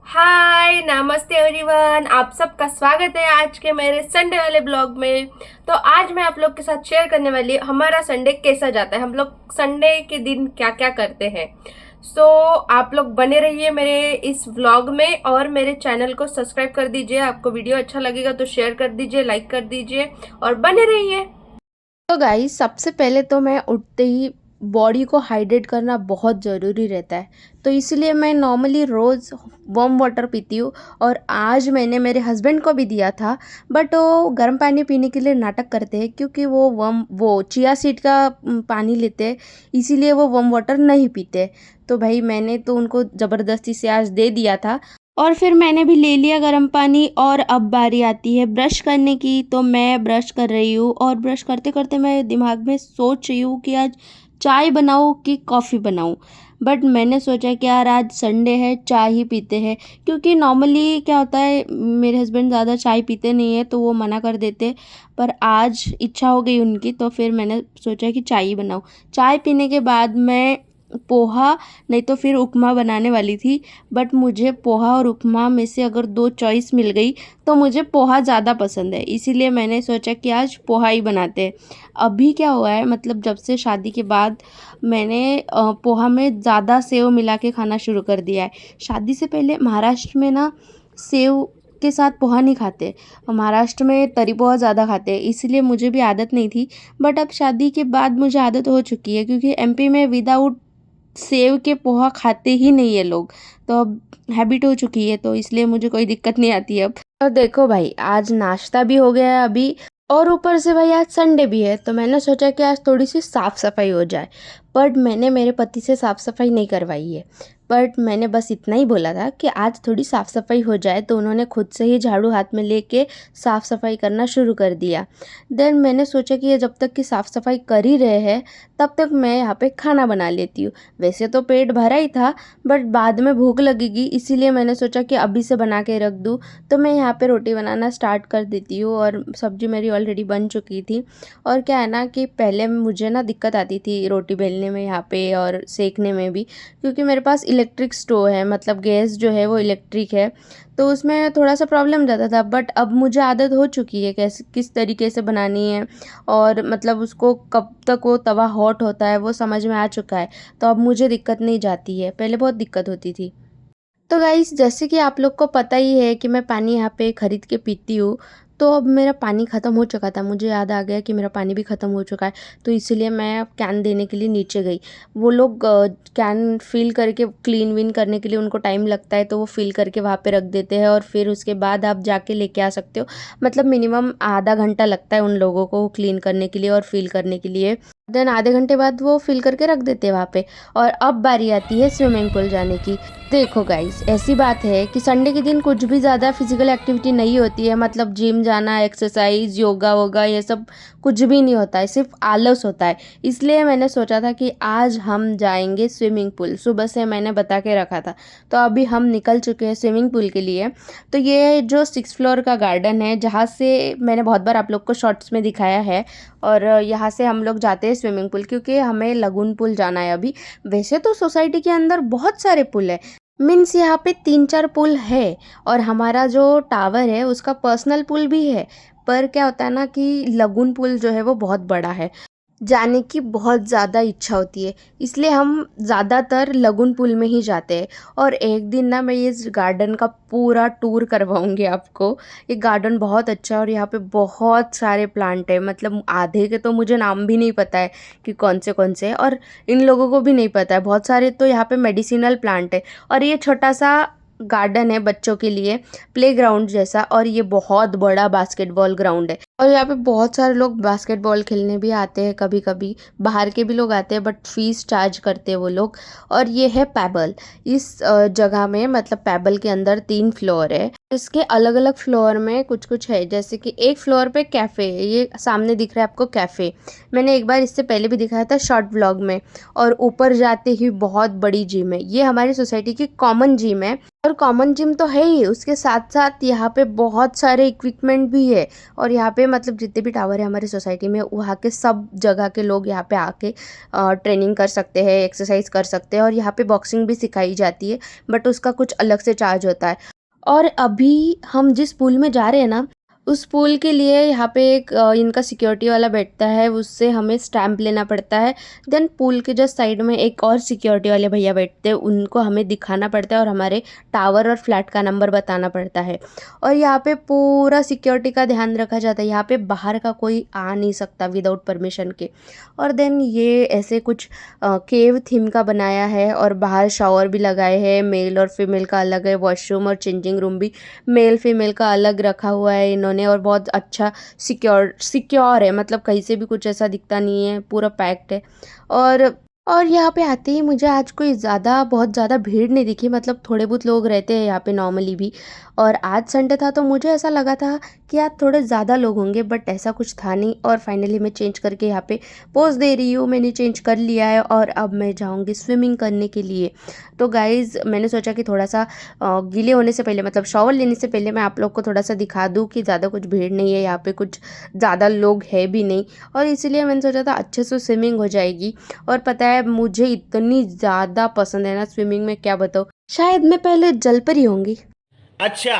हाय नमस्ते एवरीवन, आप सबका स्वागत है आज के मेरे संडे वाले ब्लॉग में। तो आज मैं आप लोग के साथ शेयर करने वाली हमारा संडे कैसा जाता है, हम लोग संडे के दिन क्या क्या करते हैं। सो आप लोग बने रहिए मेरे इस व्लॉग में और मेरे चैनल को सब्सक्राइब कर दीजिए। आपको वीडियो अच्छा लगेगा तो शेयर कर दीजिए, लाइक कर दीजिए और बने रहिए। तो गाइस, सबसे पहले तो मैं उठते ही बॉडी को हाइड्रेट करना बहुत ज़रूरी रहता है। तो इसलिए मैं नॉर्मली रोज़ वार्म वाटर पीती हूँ। और आज मैंने मेरे हस्बैंड को भी दिया था, बट वो गर्म पानी पीने के लिए नाटक करते हैं क्योंकि वो चिया सीड का पानी लेते हैं, इसीलिए वो वार्म वाटर नहीं पीते। तो भाई मैंने तो उनको ज़बरदस्ती से आज दे दिया था और फिर मैंने भी ले लिया गर्म पानी। और अब बारी आती है ब्रश करने की। तो मैं ब्रश कर रही हूँ और ब्रश करते करते मैं दिमाग में सोच रही हूँ कि आज चाय बनाऊँ कि कॉफ़ी बनाऊँ। बट मैंने सोचा कि यार आज संडे है, चाय ही पीते हैं। क्योंकि नॉर्मली क्या होता है, मेरे हस्बैंड ज़्यादा चाय पीते नहीं है तो वो मना कर देते। पर आज इच्छा हो गई उनकी, तो फिर मैंने सोचा कि चाय ही बनाऊँ। चाय पीने के बाद मैं पोहा नहीं तो फिर उपमा बनाने वाली थी। बट मुझे पोहा और उपमा में से अगर दो चॉइस मिल गई तो मुझे पोहा ज़्यादा पसंद है, इसीलिए मैंने सोचा कि आज पोहा ही बनाते हैं। अभी क्या हुआ है, मतलब जब से शादी के बाद मैंने पोहा में ज़्यादा सेव मिला के खाना शुरू कर दिया है। शादी से पहले महाराष्ट्र में ना सेव के साथ पोहा नहीं खाते, महाराष्ट्र में तरी पोहा ज़्यादा खाते हैं, इसलिए मुझे भी आदत नहीं थी। बट अब शादी के बाद मुझे आदत हो चुकी है क्योंकि एमपी में विदाउट सेव के पोहा खाते ही नहीं है लोग। तो अब हैबिट हो चुकी है, तो इसलिए मुझे कोई दिक्कत नहीं आती है अब। और देखो भाई, आज नाश्ता भी हो गया है अभी, और ऊपर से भाई आज संडे भी है, तो मैंने सोचा कि आज थोड़ी सी साफ़ सफाई हो जाए। बट मैंने मेरे पति से साफ़ सफाई नहीं करवाई है। बट मैंने बस इतना ही बोला था कि आज थोड़ी साफ़ सफाई हो जाए, तो उन्होंने खुद से ही झाड़ू हाथ में लेके साफ़ सफाई करना शुरू कर दिया। देन मैंने सोचा कि ये जब तक कि साफ़ सफाई कर ही रहे हैं तब तक मैं यहाँ पे खाना बना लेती हूँ। वैसे तो पेट भरा ही था, बट बाद में भूख लगेगी, इसीलिए मैंने सोचा कि अभी से बना के रख दूँ। तो मैं यहाँ पे रोटी बनाना स्टार्ट कर देती हूँ और सब्ज़ी मेरी ऑलरेडी बन चुकी थी। और क्या है ना कि पहले मुझे ना दिक्कत आती थी रोटी बेलने में यहाँ पे और सेकने में भी, क्योंकि मेरे पास इलेक्ट्रिक स्टोव है, मतलब गैस जो है वो इलेक्ट्रिक है। तो उसमें थोड़ा सा प्रॉब्लम जाता था, बट अब मुझे आदत हो चुकी है कैसे किस तरीके से बनानी है। और मतलब उसको कब तक वो तवा हॉट होता है वो समझ में आ चुका है। तो अब मुझे दिक्कत नहीं जाती है, पहले बहुत दिक्कत होती थी। तो गाइस, जैसे कि आप लोग को पता ही है कि मैं पानी यहाँ पे ख़रीद के पीती हूँ। तो अब मेरा पानी ख़त्म हो चुका था, मुझे याद आ गया कि मेरा पानी भी ख़त्म हो चुका है। तो इसीलिए मैं कैन देने के लिए नीचे गई। वो लोग कैन फ़िल करके क्लीन विन करने के लिए उनको टाइम लगता है, तो वो फ़िल करके वहाँ पे रख देते हैं और फिर उसके बाद आप जाके लेके आ सकते हो। मतलब मिनिमम आधा घंटा लगता है उन लोगों को क्लीन करने के लिए और फ़िल करने के लिए। देन आधे घंटे बाद वो फ़िल करके रख देते हैं वहाँ पे। और अब बारी आती है स्विमिंग पूल जाने की। देखो गाइस, ऐसी बात है कि संडे के दिन कुछ भी ज़्यादा फिजिकल एक्टिविटी नहीं होती है, मतलब जिम जाना, एक्सरसाइज, योगा वोगा ये सब कुछ भी नहीं होता है, सिर्फ आलस होता है। इसलिए मैंने सोचा था कि आज हम जाएंगे स्विमिंग पूल, सुबह से मैंने बता के रखा था। तो अभी हम निकल चुके हैं स्विमिंग पूल के लिए। तो ये जो 6 फ्लोर का गार्डन है, जहाँ से मैंने बहुत बार आप लोग को शॉर्ट्स में दिखाया है। और यहाँ से हम लोग जाते हैं स्विमिंग पूल, क्योंकि हमें लगुन पुल जाना है अभी। वैसे तो सोसाइटी के अंदर बहुत सारे पुल है, मीन्स यहाँ पे 3-4 पुल है। और हमारा जो टावर है उसका पर्सनल पुल भी है। पर क्या होता है ना कि लगुन पुल जो है वो बहुत बड़ा है, जाने की बहुत ज़्यादा इच्छा होती है, इसलिए हम ज़्यादातर लगुन पुल में ही जाते हैं। और एक दिन ना मैं इस गार्डन का पूरा टूर करवाऊंगी आपको। ये गार्डन बहुत अच्छा है और यहाँ पे बहुत सारे प्लांट है, मतलब आधे के तो मुझे नाम भी नहीं पता है कि कौन से हैं, और इन लोगों को भी नहीं पता है। बहुत सारे तो यहाँ पे मेडिसिनल प्लांट है। और ये छोटा सा गार्डन है बच्चों के लिए, प्लेग्राउंड जैसा। और ये बहुत बड़ा बास्केटबॉल ग्राउंड है और यहाँ पे बहुत सारे लोग बास्केटबॉल खेलने भी आते हैं, कभी कभी बाहर के भी लोग आते हैं, बट फीस चार्ज करते हैं वो लोग। और ये है पैबल। इस जगह में, मतलब पैबल के अंदर 3 फ्लोर है। इसके अलग अलग फ्लोर में कुछ कुछ है, जैसे कि एक फ्लोर पे कैफ़े है, ये सामने दिख रहा है आपको कैफ़े। मैंने एक बार इससे पहले भी दिखाया था शॉर्ट व्लॉग में। और ऊपर जाते ही बहुत बड़ी जिम है, ये हमारी सोसाइटी की कॉमन जिम है। और कॉमन जिम तो है ही, उसके साथ साथ यहाँ पे बहुत सारे इक्विपमेंट भी है। और यहाँ पे मतलब जितने भी टावर है हमारी सोसाइटी में, वहाँ के सब जगह के लोग यहाँ पे आके ट्रेनिंग कर सकते हैं, एक्सरसाइज कर सकते हैं। और यहाँ पे बॉक्सिंग भी सिखाई जाती है, बट उसका कुछ अलग से चार्ज होता है। और अभी हम जिस पूल में जा रहे हैं ना, उस पूल के लिए यहाँ पे एक इनका सिक्योरिटी वाला बैठता है, उससे हमें स्टैंप लेना पड़ता है। देन पूल के जस्ट साइड में एक और सिक्योरिटी वाले भैया बैठते हैं, उनको हमें दिखाना पड़ता है और हमारे टावर और फ्लैट का नंबर बताना पड़ता है। और यहाँ पे पूरा सिक्योरिटी का ध्यान रखा जाता है, यहाँ पे बाहर का कोई आ नहीं सकता विदाउट परमिशन के। और देन ये ऐसे कुछ केव थीम का बनाया है, और बाहर शावर भी लगाए हैं, मेल और फीमेल का अलग है, वॉशरूम और चेंजिंग रूम भी मेल फीमेल का अलग रखा हुआ है इन्होंने। और बहुत अच्छा सिक्योर है, मतलब कहीं से भी कुछ ऐसा दिखता नहीं है, पूरा पैक्ड है। और यहाँ पे आते ही मुझे आज कोई बहुत ज़्यादा भीड़ नहीं दिखी, मतलब थोड़े बहुत लोग रहते हैं यहाँ पे नॉर्मली भी। और आज संडे था तो मुझे ऐसा लगा था कि यार थोड़े ज़्यादा लोग होंगे, बट ऐसा कुछ था नहीं। और फाइनली मैं चेंज करके यहाँ पे पोज दे रही हूँ, मैंने चेंज कर लिया है और अब मैं जाऊँगी स्विमिंग करने के लिए। तो गाइज़ मैंने सोचा कि थोड़ा सा गीले होने से पहले, मतलब शॉवर लेने से पहले, मैं आप लोग को थोड़ा सा दिखा दूँ कि ज़्यादा कुछ भीड़ नहीं है यहाँ पे, कुछ ज़्यादा लोग है भी नहीं। और इसीलिए मैंने सोचा था अच्छे से स्विमिंग हो जाएगी। और पता है मुझे इतनी ज़्यादा पसंद है ना स्विमिंग में, क्या बताऊँ, शायद मैं पहले जल पर ही होंगी। अच्छा।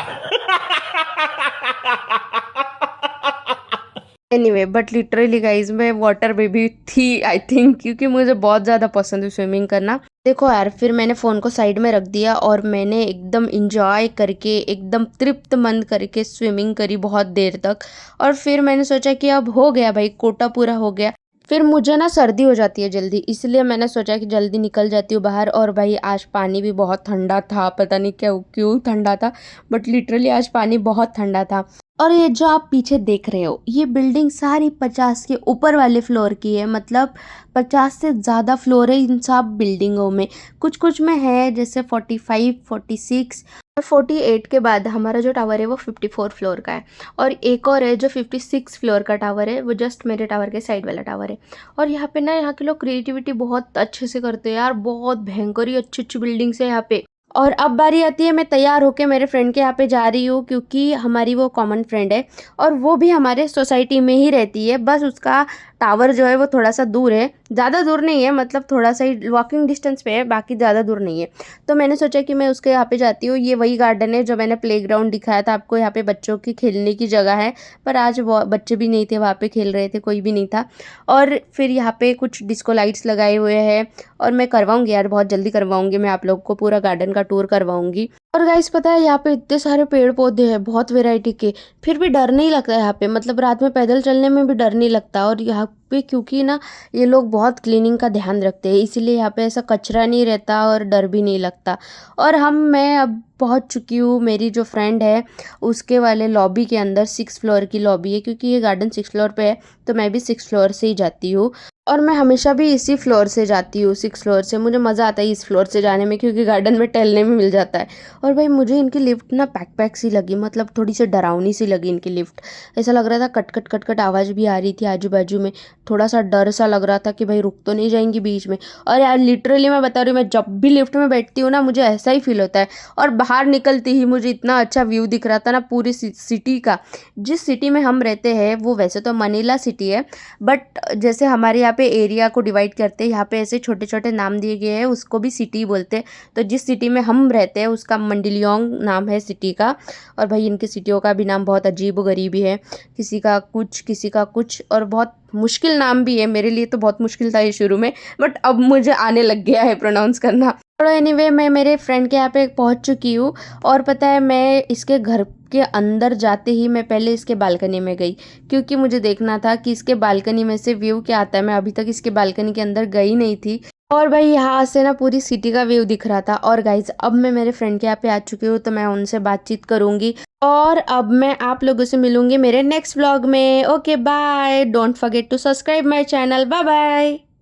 एनीवे बट लिटरली गाइज मैं वाटर बेबी थी आई थिंक, क्योंकि मुझे बहुत ज़्यादा पसंद है स्विमिंग करना। देखो यार, फिर मैंने फ़ोन को साइड में रख दिया और मैंने एकदम इंजॉय करके, एकदम तृप्त मन करके स्विमिंग करी बहुत देर तक। और फिर मैंने सोचा कि अब हो गया भाई, कोटा पूरा हो गया। फिर मुझे ना सर्दी हो जाती है जल्दी, इसलिए मैंने सोचा कि जल्दी निकल जाती हूँ बाहर। और भाई आज पानी भी बहुत ठंडा था, पता नहीं क्यों ठंडा था, बट लिटरली आज पानी बहुत ठंडा था। और ये जो आप पीछे देख रहे हो, ये बिल्डिंग सारी 50 के ऊपर वाले फ्लोर की है, मतलब 50 से ज़्यादा फ्लोर है इन सब बिल्डिंगों में। कुछ कुछ में है जैसे 45, 46 और 48 के बाद हमारा जो टावर है वो 54 फ्लोर का है। और एक और है जो 56 फ्लोर का टावर है, वो जस्ट मेरे टावर के साइड वाला टावर है। और यहाँ पे ना, यहाँ के लोग क्रिएटिविटी बहुत अच्छे से करते हैं यार, बहुत भयंकर ही अच्छी अच्छी बिल्डिंग्स है यहाँ पे। और अब बारी आती है, मैं तैयार होके मेरे फ्रेंड के यहाँ पे जा रही हूँ, क्योंकि हमारी वो कॉमन फ्रेंड है और वो भी हमारे सोसाइटी में ही रहती है। बस उसका टावर जो है वो थोड़ा सा दूर है, ज़्यादा दूर नहीं है, मतलब थोड़ा सा ही वॉकिंग डिस्टेंस पे है, बाकी ज़्यादा दूर नहीं है। तो मैंने सोचा कि मैं उसके यहाँ पे जाती हूँ। ये वही गार्डन है जो मैंने प्लेग्राउंड दिखाया था आपको, यहाँ पे बच्चों की खेलने की जगह है। पर आज वो बच्चे भी नहीं थे वहाँ पे, खेल रहे थे, कोई भी नहीं था। और फिर यहाँ पे कुछ डिस्को लाइट्स लगाए हुए हैं। और मैं करवाऊँगी यार, बहुत जल्दी करवाऊँगी, मैं आप लोग को पूरा गार्डन का टूर करवाऊँगी। और गाइस पता है यहाँ पे इतने सारे पेड़ पौधे हैं बहुत वैरायटी के, फिर भी डर नहीं लगता यहाँ पे, मतलब रात में पैदल चलने में भी डर नहीं लगता। और यहाँ पे क्योंकि ना ये लोग बहुत क्लीनिंग का ध्यान रखते हैं, इसीलिए यहाँ पे ऐसा कचरा नहीं रहता और डर भी नहीं लगता। और मैं अब पहुँच चुकी हूँ, मेरी जो फ्रेंड है उसके वाले लॉबी के अंदर, 6 फ्लोर की लॉबी है, क्योंकि ये गार्डन 6 फ्लोर पे है तो मैं भी 6 फ्लोर से ही जाती हूँ। और मैं हमेशा भी इसी फ्लोर से जाती हूँ, 6 फ्लोर से। मुझे मज़ा आता है इस फ्लोर से जाने में, क्योंकि गार्डन में टहलने में मिल जाता है। और भाई मुझे इनकी लिफ्ट ना पैक सी लगी, मतलब थोड़ी सी डरावनी सी लगी इनकी लिफ्ट। ऐसा लग रहा था कट आवाज़ भी आ रही थी आजू बाजू में, थोड़ा सा डर सा लग रहा था कि भाई रुक तो नहीं जाएंगी बीच में। और यार लिटरली मैं बता रही हूँ, मैं जब भी लिफ्ट में बैठती हूँ ना मुझे ऐसा ही फील होता है। और बाहर निकलते ही मुझे इतना अच्छा व्यू दिख रहा था ना पूरी सिटी का। जिस सिटी में हम रहते हैं वो वैसे तो मनीला सिटी है, बट जैसे हमारे यहाँ पे एरिया को डिवाइड करते हैं, यहाँ पे ऐसे छोटे छोटे नाम दिए गए हैं, उसको भी सिटी बोलते हैं। तो जिस सिटी में हम रहते हैं उसका मंडलियोंग नाम है सिटी का। और भाई इनकी सिटियों का भी नाम बहुत अजीब व गरीब है, किसी का कुछ, और बहुत मुश्किल नाम भी है। मेरे लिए तो बहुत मुश्किल था ये शुरू में, बट अब मुझे आने लग गया है प्रोनाउंस करना। तो एनीवे मैं मेरे फ्रेंड के यहाँ पे पहुँच चुकी हूँ। और पता है मैं इसके घर के अंदर जाते ही मैं पहले इसके बालकनी में गई, क्योंकि मुझे देखना था कि इसके बालकनी में से व्यू क्या आता है। मैं अभी तक इसके बालकनी के अंदर गई नहीं थी। और भाई यहाँ से ना पूरी सिटी का व्यू दिख रहा था। और गाइज अब मैं मेरे फ्रेंड के यहाँ पे आ चुकी हूँ, तो मैं उनसे बातचीत करूँगी। और अब मैं आप लोगों से मिलूंगी मेरे नेक्स्ट व्लॉग में। Okay bye, don't forget to subscribe my channel. Bye bye.